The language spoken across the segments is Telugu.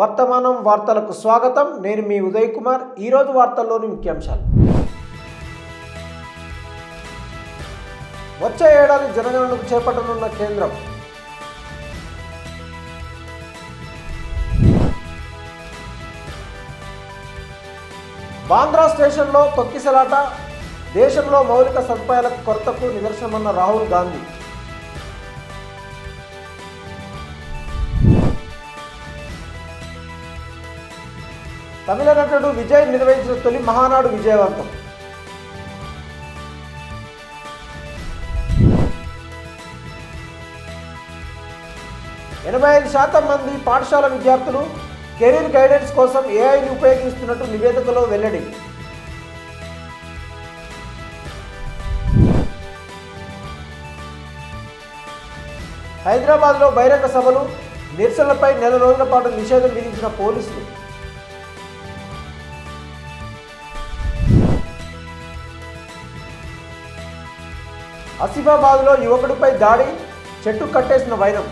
వర్తమానం వార్తలకు స్వాగతం. నేను మీ ఉదయ్ కుమార్. ఈరోజు వార్తల్లోని ముఖ్యాంశాలు. వచ్చే ఏడాది జనగణనకు చేపట్టనున్న కేంద్రం. బాంద్రా స్టేషన్లో తొక్కిసలాట, దేశంలో మౌలిక సదుపాయాల కొరతకు నిదర్శనమన్న రాహుల్ గాంధీ. తమిళ నటుడు విజయ్ నిర్వహించిన తొలి మహానాడు విజయవంతం. ఎనభై 85% మంది పాఠశాల విద్యార్థులు కెరీర్ గైడెన్స్ కోసం ఏఐని ఉపయోగిస్తున్నట్టు నివేదికలో వెల్లడి. హైదరాబాద్లో బహిరంగ సభలు, నిరసనలపై నెల రోజుల పాటు నిషేధం విధించిన పోలీసులు. ఆసిఫాబాద్లో యువకుడిపై దాడి, చెట్టు కట్టేసిన వైనం.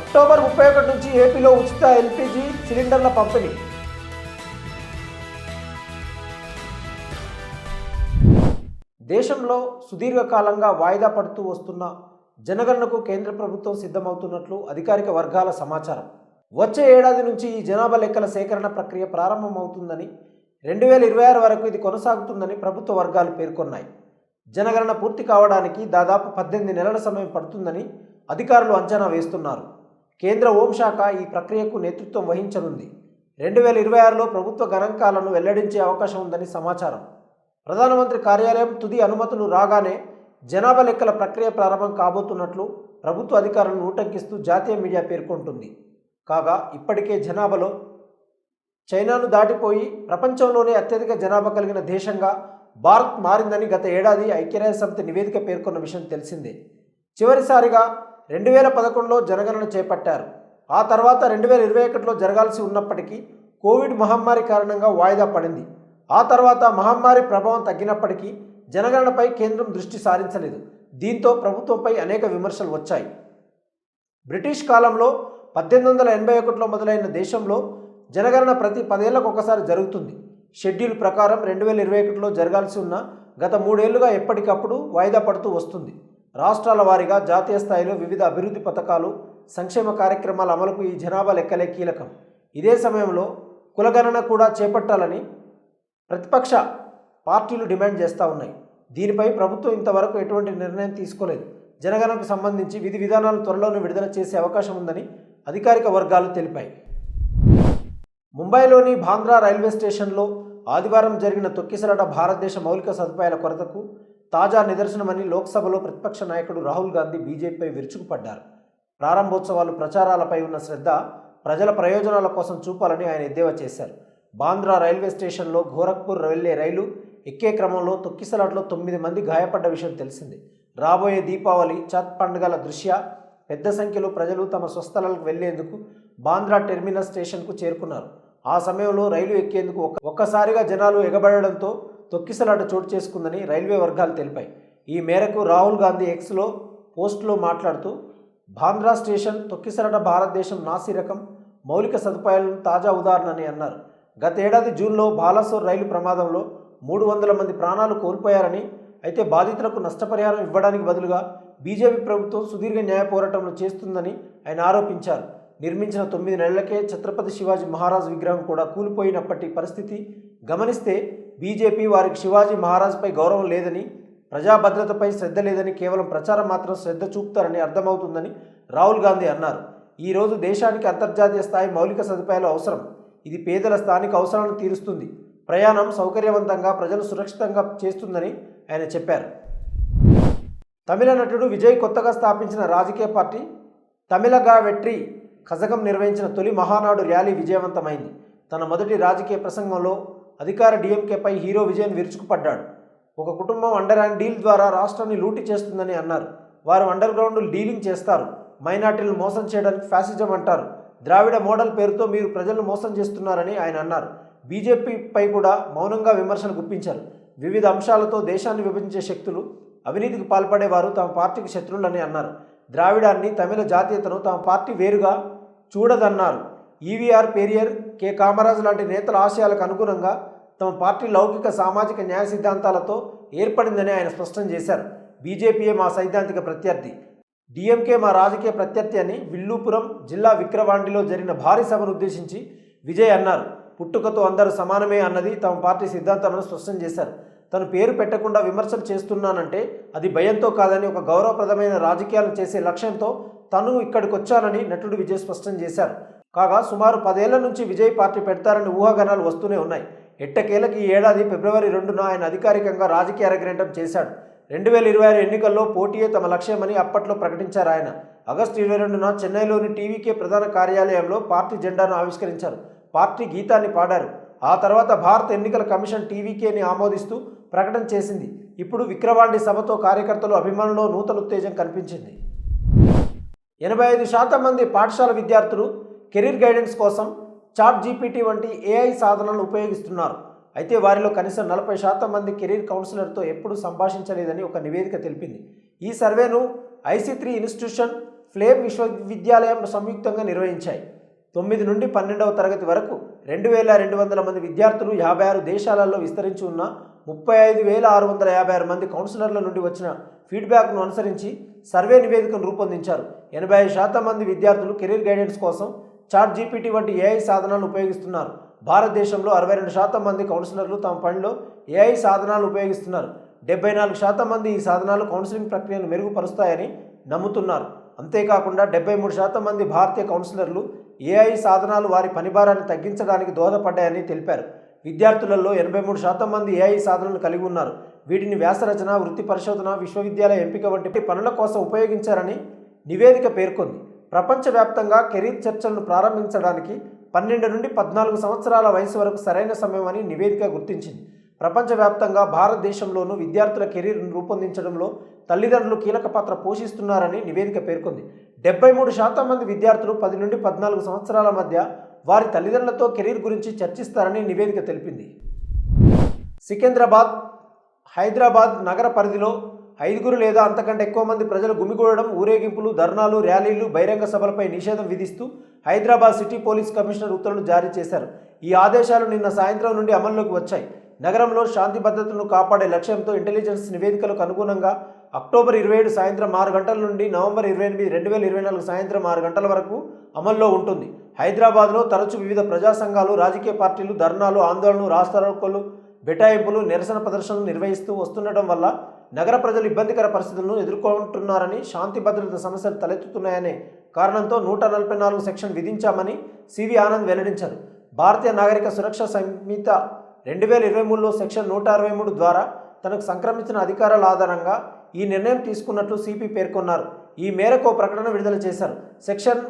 అక్టోబర్ 31 నుంచి ఏపీలో ఉచిత ఎల్పీజీ సిలిండర్ల పంపిణీ. దేశంలో సుదీర్ఘకాలంగా వాయిదా పడుతూ వస్తున్న జనగణనకు కేంద్ర ప్రభుత్వం సిద్ధమవుతున్నట్లు అధికారిక వర్గాల సమాచారం. వచ్చే ఏడాది నుంచి ఈ జనాభా లెక్కల సేకరణ ప్రక్రియ ప్రారంభమవుతుందని, 2026 వరకు ఇది కొనసాగుతుందని ప్రభుత్వ వర్గాలు పేర్కొన్నాయి. జనగణన పూర్తి కావడానికి దాదాపు 18 నెలల సమయం పడుతుందని అధికారులు అంచనా వేస్తున్నారు. కేంద్ర హోంశాఖ ఈ ప్రక్రియకు నేతృత్వం వహించనుంది. 2026లో ప్రభుత్వ గణాంకాలను వెల్లడించే అవకాశం ఉందని సమాచారం. ప్రధానమంత్రి కార్యాలయం తుది అనుమతులు రాగానే జనాభా లెక్కల ప్రక్రియ ప్రారంభం కాబోతున్నట్లు ప్రభుత్వ అధికారులను ఉటంకిస్తూ జాతీయ మీడియా పేర్కొంటుంది. కాగా ఇప్పటికే జనాభాలో చైనాను దాటిపోయి ప్రపంచంలోనే అత్యధిక జనాభా కలిగిన దేశంగా భారత్ మారిందని గత ఏడాది ఐక్యరాజ్యసమితి నివేదిక పేర్కొన్న విషయం తెలిసిందే. చివరిసారిగా 2011లో జనగణన చేపట్టారు. ఆ తర్వాత 2021లో జరగాల్సి ఉన్నప్పటికీ కోవిడ్ మహమ్మారి కారణంగా వాయిదా పడింది. ఆ తర్వాత మహమ్మారి ప్రభావం తగ్గినప్పటికీ జనగణనపై కేంద్రం దృష్టి సారించలేదు. దీంతో ప్రభుత్వంపై అనేక విమర్శలు వచ్చాయి. బ్రిటిష్ కాలంలో 1881లో మొదలైన దేశంలో జనగణన ప్రతి 10 ఏళ్లకు ఒకసారి జరుగుతుంది. షెడ్యూల్ ప్రకారం 2021లో జరగాల్సి ఉన్న గత 3 ఏళ్లుగా ఎప్పటికప్పుడు వాయిదా పడుతూ వస్తుంది. రాష్ట్రాల వారీగా జాతీయ స్థాయిలో వివిధ అభివృద్ధి పథకాలు, సంక్షేమ కార్యక్రమాల అమలుకు ఈ జనాభా లెక్కలే కీలకం. ఇదే సమయంలో కులగణన కూడా చేపట్టాలని ప్రతిపక్ష పార్టీలు డిమాండ్ చేస్తూ ఉన్నాయి. దీనిపై ప్రభుత్వం ఇంతవరకు ఎటువంటి నిర్ణయం తీసుకోలేదు. జనగణనకు సంబంధించి విధి విధానాలు త్వరలోనే విడుదల చేసే అవకాశం ఉందని అధికారిక వర్గాలు తెలిపాయి. ముంబైలోని బాంద్రా రైల్వే స్టేషన్లో ఆదివారం జరిగిన తొక్కిసలాట భారతదేశ మౌలిక సదుపాయాల కొరతకు తాజా నిదర్శనమని లోక్సభలో ప్రతిపక్ష నాయకుడు రాహుల్ గాంధీ బీజేపీపై విరుచుకుపడ్డారు. ప్రారంభోత్సవాలు, ప్రచారాలపై ఉన్న శ్రద్ధ ప్రజల ప్రయోజనాల కోసం చూపాలని ఆయన ఎద్దేవా చేశారు. బాంద్రా రైల్వే స్టేషన్లో గోరఖ్పూర్ వెళ్లే రైలు ఎక్కే క్రమంలో తొక్కిసలాటలో 9 మంది గాయపడ్డ విషయం తెలిసిందే. రాబోయే దీపావళి, ఛత్ పండుగల దృష్ట్యా పెద్ద సంఖ్యలో ప్రజలు తమ స్వస్థలాలకు వెళ్లేందుకు బాంద్రా టెర్మినస్ స్టేషన్కు చేరుకున్నారు. ఆ సమయంలో రైలు ఎక్కేందుకు ఒక్కసారిగా జనాలు ఎగబడడంతో తొక్కిసలాట చోటు చేసుకుందని రైల్వే వర్గాలు తెలిపాయి. ఈ మేరకు రాహుల్ గాంధీ ఎక్స్లో పోస్టులో మాట్లాడుతూ, బాంద్రా స్టేషన్ తొక్కిసలాట భారతదేశం నాసిరకం మౌలిక సదుపాయాలను తాజా ఉదాహరణ అని అన్నారు. గతేడాది జూన్లో బాలాసోర్ రైలు ప్రమాదంలో 300 మంది ప్రాణాలు కోల్పోయారని, అయితే బాధితులకు నష్టపరిహారం ఇవ్వడానికి బదులుగా బీజేపీ ప్రభుత్వం సుదీర్ఘ న్యాయ పోరాటంలో చేస్తుందని ఆయన ఆరోపించారు. నిర్మించిన 9 నెలలకే ఛత్రపతి శివాజీ మహారాజ్ విగ్రహం కూడా కూలిపోయినప్పటి పరిస్థితి గమనిస్తే బీజేపీ వారికి శివాజీ మహారాజ్పై గౌరవం లేదని, ప్రజా భద్రతపై శ్రద్ధ లేదని, కేవలం ప్రచారం మాత్రం శ్రద్ధ చూపుతారని అర్థమవుతుందని రాహుల్ గాంధీ అన్నారు. ఈరోజు దేశానికి అంతర్జాతీయ స్థాయి మౌలిక సదుపాయాలు అవసరం. ఇది పేదల స్థానిక అవసరాలను తీరుస్తుంది, ప్రయాణం సౌకర్యవంతంగా, ప్రజలు సురక్షితంగా చేస్తుందని ఆయన చెప్పారు. తమిళ నటుడు విజయ్ కొత్తగా స్థాపించిన రాజకీయ పార్టీ తమిళగా వెట్రి కజగం నిర్వహించిన తొలి మహానాడు ర్యాలీ విజయవంతమైంది. తన మొదటి రాజకీయ ప్రసంగంలో అధికార డీఎంకేపై హీరో విజయన్ విరుచుకుపడ్డాడు. ఒక కుటుంబం అండర్ హ్యాండ్ డీల్ ద్వారా రాష్ట్రాన్ని లూటీ చేస్తుందని అన్నారు. వారు అండర్ గ్రౌండ్ డీలింగ్ చేస్తారు, మైనార్టీలను మోసం చేయడానికి ఫ్యాసిజం అంటారు, ద్రావిడ మోడల్ పేరుతో మీరు ప్రజలను మోసం చేస్తున్నారని ఆయన అన్నారు. బీజేపీపై కూడా మౌనంగా విమర్శలు గుప్పించారు. వివిధ అంశాలతో దేశాన్ని విభజించే శక్తులు అవినీతికి పాల్పడేవారు తమ పార్టీకి శత్రువులని అన్నారు. ద్రావిడాన్ని, తమిళ జాతీయతను తమ పార్టీ వేరుగా చూడదన్నారు. ఈవీఆర్ పెరియర్, కె కామరాజ్ లాంటి నేతల ఆశయాలకు అనుగుణంగా తమ పార్టీ లౌకిక సామాజిక న్యాయ సిద్ధాంతాలతో ఏర్పడిందని ఆయన స్పష్టం చేశారు. బీజేపీయే మా సైద్ధాంతిక ప్రత్యర్థి, డిఎంకే మా రాజకీయ ప్రత్యర్థి అని విల్లుపురం జిల్లా విక్రవాండిలో జరిగిన భారీ సభను ఉద్దేశించి విజయ్ అన్నారు. పుట్టుకతో అందరూ సమానమే అన్నది తమ పార్టీ సిద్ధాంతమని స్పష్టం చేశారు. తను పేరు పెట్టకుండా విమర్శలు చేస్తున్నానంటే అది భయంతో కాదని, ఒక గౌరవప్రదమైన రాజకీయాలు చేసే లక్ష్యంతో తను ఇక్కడికి వచ్చానని నటుడు విజయ్ స్పష్టం చేశారు. కాగా సుమారు 10 ఏళ్ల నుంచి విజయ్ పార్టీ పెడతారని ఊహాగానాలు వస్తూనే ఉన్నాయి. ఎట్టకేలకి ఈ ఏడాది ఫిబ్రవరి 2న ఆయన అధికారికంగా రాజకీయ అరంగేట్రం చేశాడు. 2026 ఎన్నికల్లో పోటీయే తమ లక్ష్యమని అప్పట్లో ప్రకటించారు ఆయన. ఆగస్టు 22న చెన్నైలోని టీవీకే ప్రధాన కార్యాలయంలో పార్టీ జెండాను ఆవిష్కరించారు. పార్టీ గీతాన్ని పాడారు. ఆ తర్వాత భారత ఎన్నికల కమిషన్ టీవీకేని ఆమోదిస్తూ ప్రకటన చేసింది. ఇప్పుడు విక్రవాండి సభతో కార్యకర్తలు, అభిమానుల్లో నూతన ఉత్తేజం కనిపించింది. 85% మంది పాఠశాల విద్యార్థులు కెరీర్ గైడెన్స్ కోసం చాట్ జీపీటీ వంటి ఏఐ సాధనాలను ఉపయోగిస్తున్నారు. అయితే వారిలో కనీసం 40% మంది కెరీర్ కౌన్సిలర్తో ఎప్పుడూ సంభాషించలేదని ఒక నివేదిక తెలిపింది. ఈ సర్వేను IC3 ఇన్స్టిట్యూషన్, ఫ్లేమ్ విశ్వవిద్యాలయం సంయుక్తంగా నిర్వహించాయి. 9 నుండి 12వ తరగతి వరకు 2200 మంది విద్యార్థులు 56 దేశాలలో విస్తరించి ఉన్న 35,656 మంది కౌన్సిలర్ల నుండి వచ్చిన ఫీడ్బ్యాక్ను అనుసరించి సర్వే నివేదికను రూపొందించారు. 85% మంది విద్యార్థులు కెరీర్ గైడెన్స్ కోసం చాట్ జీపీటీ వంటి ఏఐ సాధనాలను ఉపయోగిస్తున్నారు. భారతదేశంలో 62% మంది కౌన్సిలర్లు తమ పనిలో ఏఐ సాధనాలను ఉపయోగిస్తున్నారు. 74% మంది ఈ సాధనాలు కౌన్సిలింగ్ ప్రక్రియను మెరుగుపరుస్తాయని నమ్ముతున్నారు. అంతేకాకుండా 73% మంది భారతీయ కౌన్సిలర్లు ఏఐ సాధనాలు వారి పనిభారాన్ని తగ్గించడానికి దోహదపడ్డాయని తెలిపారు. విద్యార్థులలో 83% మంది ఏఐ సాధనలను కలిగి ఉన్నారు. వీటిని వ్యాసరచన, వృత్తి పరిశోధన, విశ్వవిద్యాలయ ఎంపిక వంటి పనుల కోసం ఉపయోగించారని నివేదిక పేర్కొంది. ప్రపంచవ్యాప్తంగా కెరీర్ చర్చలను ప్రారంభించడానికి 12 నుండి 14 సంవత్సరాల వయసు వరకు సరైన సమయం అని నివేదిక గుర్తించింది. ప్రపంచవ్యాప్తంగా భారతదేశంలోనూ విద్యార్థుల కెరీర్ను రూపొందించడంలో తల్లిదండ్రులు కీలక పాత్ర పోషిస్తున్నారని నివేదిక పేర్కొంది. 73% మంది విద్యార్థులు 10 నుండి 14 సంవత్సరాల మధ్య వారి తల్లిదండ్రులతో కెరీర్ గురించి చర్చిస్తారని నివేదిక తెలిపింది. సికింద్రాబాద్, హైదరాబాద్ నగర పరిధిలో 5 లేదా అంతకంటే ఎక్కువ మంది ప్రజలు గుమిగూడడం, ఊరేగింపులు, ధర్నాలు, ర్యాలీలు, బహిరంగ సభలపై నిషేధం విధిస్తూ హైదరాబాద్ సిటీ పోలీస్ కమిషనర్ ఉత్తర్వులు జారీ చేశారు. ఈ ఆదేశాలు నిన్న సాయంత్రం నుండి అమల్లోకి వచ్చాయి. నగరంలో శాంతి భద్రతలను కాపాడే లక్ష్యంతో ఇంటెలిజెన్స్ నివేదికలకు అనుగుణంగా అక్టోబర్ 27 సాయంత్రం 6 గంటల నుండి నవంబర్ 28, 2024 సాయంత్రం 6 గంటల వరకు అమల్లో ఉంటుంది. హైదరాబాద్లో తరచూ వివిధ ప్రజా సంఘాలు, రాజకీయ పార్టీలు ధర్నాలు, ఆందోళనలు, రాస్తారోకోలు, బెటాయింపులు, నిరసన ప్రదర్శనలు నిర్వహిస్తూ వస్తుండటం వల్ల నగర ప్రజలు ఇబ్బందికర పరిస్థితులను ఎదుర్కొంటున్నారని, శాంతి భద్రత సమస్యలు తలెత్తుతున్నాయనే కారణంతో 144 సెక్షన్ విధించామని సివి ఆనంద్ వెల్లడించారు. భారతీయ నాగరిక సురక్ష సంహిత 2023లో సెక్షన్ 163 ద్వారా తనకు సంక్రమించిన అధికారాల ఆధారంగా ఈ నిర్ణయం తీసుకున్నట్లు సిపి పేర్కొన్నారు. ఈ మేరకు ప్రకటన విడుదల చేశారు. సెక్షన్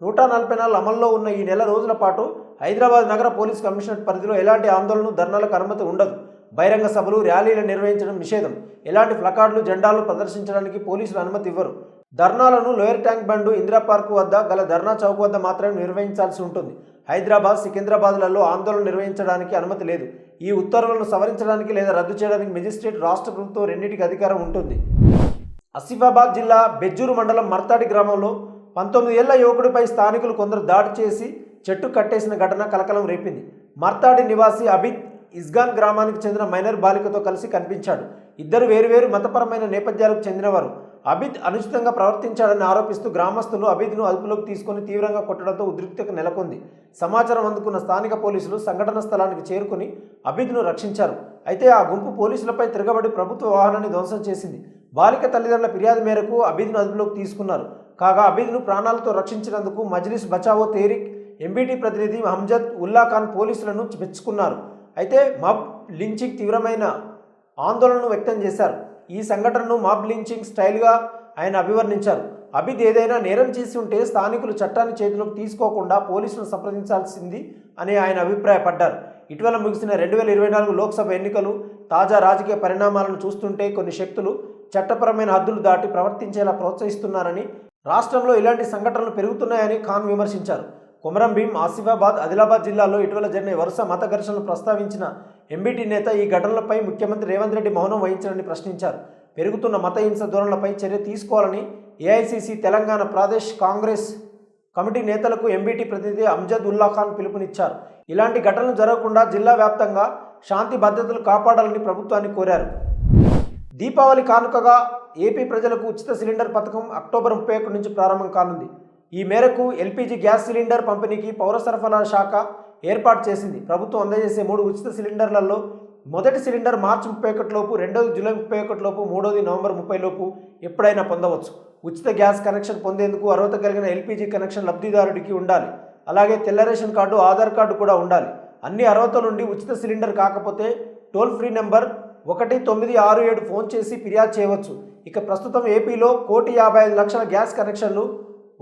144 అమల్లో ఉన్న ఈ నెల రోజుల పాటు హైదరాబాద్ నగర పోలీస్ కమిషనరేట్ పరిధిలో ఎలాంటి ఆందోళనలు, ధర్నాలకు అనుమతి ఉండదు. బహిరంగ సభలు, ర్యాలీలు నిర్వహించడం నిషేధం. ఎలాంటి ప్లకార్డులు, జెండాలు ప్రదర్శించడానికి పోలీసులు అనుమతి ఇవ్వరు. ధర్నాలను lower tank bund, Indira park వద్ద గల ధర్నా చౌక్ వద్ద మాత్రమే నిర్వహించాల్సి ఉంటుంది. హైదరాబాద్, సికింద్రాబాద్లలో ఆందోళన నిర్వహించడానికి అనుమతి లేదు. ఈ ఉత్తర్వులను సవరించడానికి లేదా రద్దు చేయడానికి మెజిస్ట్రేట్, రాష్ట్ర ప్రభుత్వం రెండింటికి అధికారం ఉంటుంది. ఆసిఫాబాద్ జిల్లా బెజ్జూరు మండలం మర్తాడి గ్రామంలో 19 ఏళ్ల యువకుడిపై స్థానికులు కొందరు దాడి చేసి చెట్టు కట్టేసిన ఘటన కలకలం రేపింది. మర్తాడి నివాసి అబిద్ ఇస్గాన్ గ్రామానికి చెందిన మైనర్ బాలికతో కలిసి కనిపించాడు. ఇద్దరు వేరువేరు మతపరమైన నేపథ్యాలకు చెందినవారు. అబిద్ అనుచితంగా ప్రవర్తించాడని ఆరోపిస్తూ గ్రామస్తులు అబిద్ను అదుపులోకి తీసుకుని తీవ్రంగా కొట్టడంతో ఉద్రిక్తత నెలకొంది. సమాచారం అందుకున్న స్థానిక పోలీసులు సంఘటన స్థలానికి చేరుకుని అబిద్ను రక్షించారు. అయితే ఆ గుంపు పోలీసులపై తిరగబడి ప్రభుత్వ వాహనాన్ని ధ్వంసం చేసింది. బాలిక తల్లిదండ్రుల ఫిర్యాదు మేరకు అబిద్ను అదుపులోకి తీసుకున్నారు. కాగా అబిద్ను ప్రాణాలతో రక్షించినందుకు మజ్లిస్ బచావో తెహ్రీక్ ఎంబీటీ ప్రతినిధి హంజద్ ఉల్లా ఖాన్ పోలీసులను మెచ్చుకున్నారు. అయితే మాబ్ లించింగ్ తీవ్రమైన ఆందోళనను వ్యక్తం చేశారు. ఈ సంఘటనను మాబ్ లించింగ్ స్టైల్గా ఆయన అభివర్ణించారు. అబిద్ ఏదైనా నేరం చేసి ఉంటే స్థానికులు చట్టాన్ని చేతిలోకి తీసుకోకుండా పోలీసులను సంప్రదించాల్సింది అని ఆయన అభిప్రాయపడ్డారు. ఇటీవల ముగిసిన 2024 లోక్సభ ఎన్నికలు, తాజా రాజకీయ పరిణామాలను చూస్తుంటే కొన్ని శక్తులు చట్టపరమైన హద్దులు దాటి ప్రవర్తించేలా ప్రోత్సహిస్తున్నారని, రాష్ట్రంలో ఇలాంటి సంఘటనలు పెరుగుతున్నాయని ఖాన్ విమర్శించారు. కొమరం భీం, ఆసిఫాబాద్, ఆదిలాబాద్ జిల్లాల్లో ఇటీవల జరిగిన వరుస మత ఘర్షణలు ప్రస్తావించిన ఎంబీటీ నేత ఈ ఘటనలపై ముఖ్యమంత్రి రేవంత్ రెడ్డి మౌనం వహించారని ప్రశ్నించారు. పెరుగుతున్న మత హింస ధోరణులపై చర్య తీసుకోవాలని ఏఐసిసి తెలంగాణ ప్రదేశ్ కాంగ్రెస్ కమిటీ నేతలకు ఎంబీటీ ప్రతినిధి అంజద్ ఉల్లా ఖాన్ పిలుపునిచ్చారు. ఇలాంటి ఘటనలు జరగకుండా జిల్లా వ్యాప్తంగా శాంతి భద్రతలు కాపాడాలని ప్రభుత్వాన్ని కోరారు. దీపావళి కానుకగా ఏపీ ప్రజలకు ఉచిత సిలిండర్ పథకం అక్టోబర్ 31 నుంచి ప్రారంభం కానుంది. ఈ మేరకు ఎల్పీజీ గ్యాస్ సిలిండర్ పంపిణీకి పౌర సరఫరాల శాఖ ఏర్పాటు చేసింది. ప్రభుత్వం అందజేసే 3 ఉచిత సిలిండర్లలో మొదటి సిలిండర్ మార్చి 31 లోపు, రెండోది జూలై 31 లోపు, మూడోది నవంబర్ 30 లోపు ఎప్పుడైనా పొందవచ్చు. ఉచిత గ్యాస్ కనెక్షన్ పొందేందుకు అర్హత కలిగిన ఎల్పీజీ కనెక్షన్ లబ్ధిదారుడికి ఉండాలి. అలాగే తెల్ల రేషన్ కార్డు, ఆధార్ కార్డు కూడా ఉండాలి. అన్ని అర్హతల నుండి ఉచిత సిలిండర్ కాకపోతే టోల్ ఫ్రీ నెంబర్ 1967 ఫోన్ చేసి ఫిర్యాదు చేయవచ్చు. ఇక ప్రస్తుతం ఏపీలో 1,55,00,000 గ్యాస్ కనెక్షన్లు,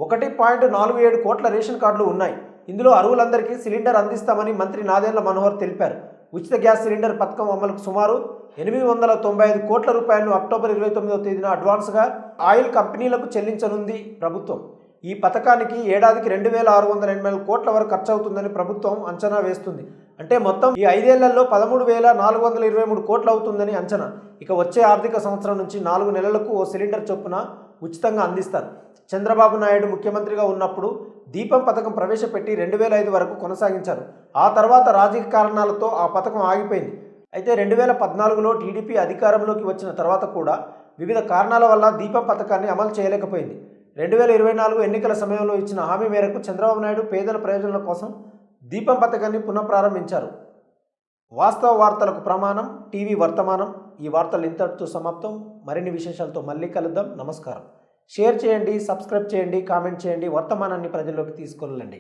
1.47 కోట్ల రేషన్ కార్డులు ఉన్నాయి. ఇందులో అర్హులందరికీ సిలిండర్ అందిస్తామని మంత్రి నాదెండ్ల మనోహర్ తెలిపారు. ఉచిత గ్యాస్ సిలిండర్ పథకం అమలుకు సుమారు 895 కోట్ల రూపాయలను అక్టోబర్ 29వ తేదీన అడ్వాన్స్గా ఆయిల్ కంపెనీలకు చెల్లించనుంది ప్రభుత్వం. ఈ పథకానికి ఏడాదికి 2,684 కోట్ల వరకు ఖర్చు అవుతుందని ప్రభుత్వం అంచనా వేస్తుంది. అంటే మొత్తం ఈ 5 ఏళ్లలో 13,423 కోట్లు అవుతుందని అంచనా. ఇక వచ్చే ఆర్థిక సంవత్సరం నుంచి 4 నెలలకు ఓ సిలిండర్ చొప్పున ఉచితంగా అందిస్తారు. చంద్రబాబు నాయుడు ముఖ్యమంత్రిగా ఉన్నప్పుడు దీపం పథకం ప్రవేశపెట్టి 2005 వరకు కొనసాగించారు. ఆ తర్వాత రాజకీయ కారణాలతో ఆ పథకం ఆగిపోయింది. అయితే 2014లో టీడీపీ అధికారంలోకి వచ్చిన తర్వాత కూడా వివిధ కారణాల వల్ల దీపం పథకాన్ని అమలు చేయలేకపోయింది. 2024 ఎన్నికల సమయంలో ఇచ్చిన హామీ మేరకు చంద్రబాబు నాయుడు పేదల ప్రయోజనాల కోసం దీపం పథకాన్ని పునఃప్రారంభించారు. వాస్తవ వార్తలకు ప్రమాణం టీవీ వర్తమానం. ఈ వార్తలు ఇంతటితో సమాప్తం. మరిన్ని విశేషాలతో మళ్ళీ కలుద్దాం. నమస్కారం. షేర్ చేయండి, సబ్స్క్రైబ్ చేయండి, కామెంట్ చేయండి. వర్తమానాన్ని ప్రజల్లోకి తీసుకెళ్ళండి.